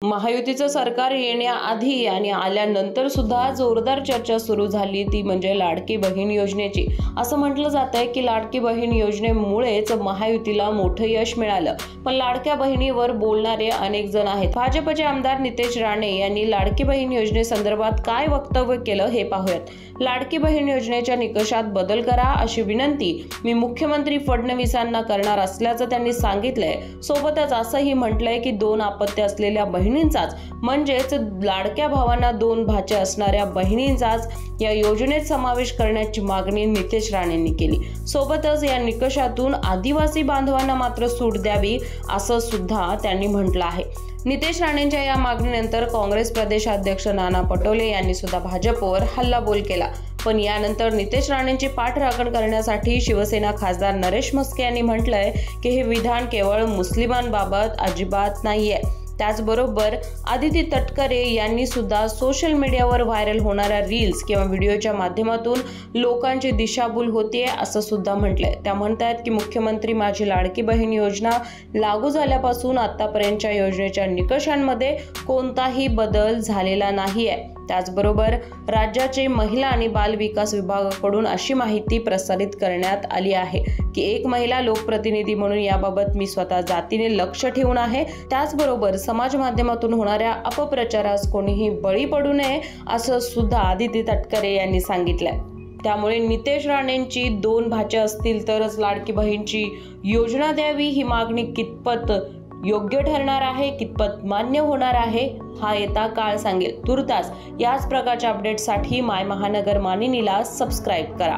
महायुतीचं सरकार येण्याआधी आणि आल्यानंतर सुद्धा जोरदार चर्चा सुरू झाली ती म्हणजे लाडकी बहीण योजनेची। असं म्हटलं जातंय की लाडकी बहीण योजनेमुळेच महायुतीला मोठं यश मिळालं। पण लाडक्या बहिणीवर बोलणारे अनेक जण आहेत। भाजपचे आमदार नितेश राणे यांनी लाडकी बहीण योजनेसंदर्भात काय वक्तव्य केलं हे पाहूयात। लाडकी बहीण योजनेच्या निकषात बदल करा अशी विनंती मी मुख्यमंत्री फडणवीसांना करणार असल्याचं त्यांनी सांगितलंय। सोबतच असंही म्हटलंय की दोन अपत्य असलेल्या बहिणींचाच म्हणजेच लाडक्या भावांना दोन भाचे असणाऱ्या बहिणींचाच या योजनेत समावेश करण्याची मागणी नितेश राणेंनी केली। सोबतच या निकषातून आदिवासी बांधवांना मात्र सूट द्यावी असं सुद्धा त्यांनी म्हटलं आहे। नितेश राणेंच्या या मागणीनंतर काँग्रेस प्रदेशाध्यक्ष नाना पटोले यांनी सुद्धा भाजपवर हल्लाबोल केला। पण यानंतर नितेश राणेंची पाठराखण करण्यासाठी शिवसेना खासदार नरेश म्हस्के यांनी म्हटलंय की हे विधान केवळ मुस्लिमांबाबत अजिबात नाहीये। त्याचबरोबर आदिती तटकरे यांनी सुद्धा सोशल मीडियावर व्हायरल होणाऱ्या रील्स किंवा व्हिडिओच्या माध्यमातून लोकांची दिशाभूल होतीये असं सुद्धा म्हटलंय। त्या म्हणतात की मुख्यमंत्री माझी लाडकी बहीण योजना लागू झाल्यापासून आतापर्यंतच्या योजनेच्या निकषांमध्ये कोणताही बदल झालेला नाहीये। त्याचबरोबर राज्याचे महिला आणि बाल विकास विभागाकडून अशी माहिती प्रसारित करण्यात आली आहे की एक महिला लोकप्रतिनिधी म्हणून याबाबत मी स्वतः जातीने लक्ष ठेवून आहे। त्याचबरोबर समाज माध्यमातून होणाऱ्या अपप्रचारास कोणीही बळी पडू नये असं सुद्धा आदिती तटकरे यांनी सांगितलंय। त्यामुळे नितेश राणेंची दोन भाचे असतील तरच लाडकी बहीणची योजना द्यावी ही मागणी कितपत योग्य ठरणार आहे, कितपत मान्य होणार आहे हा येता काळ सांगेल। तुर्तास याच प्रकारच्या अपडेट्ससाठी माय महानगर मानिनीला सबस्क्राईब करा।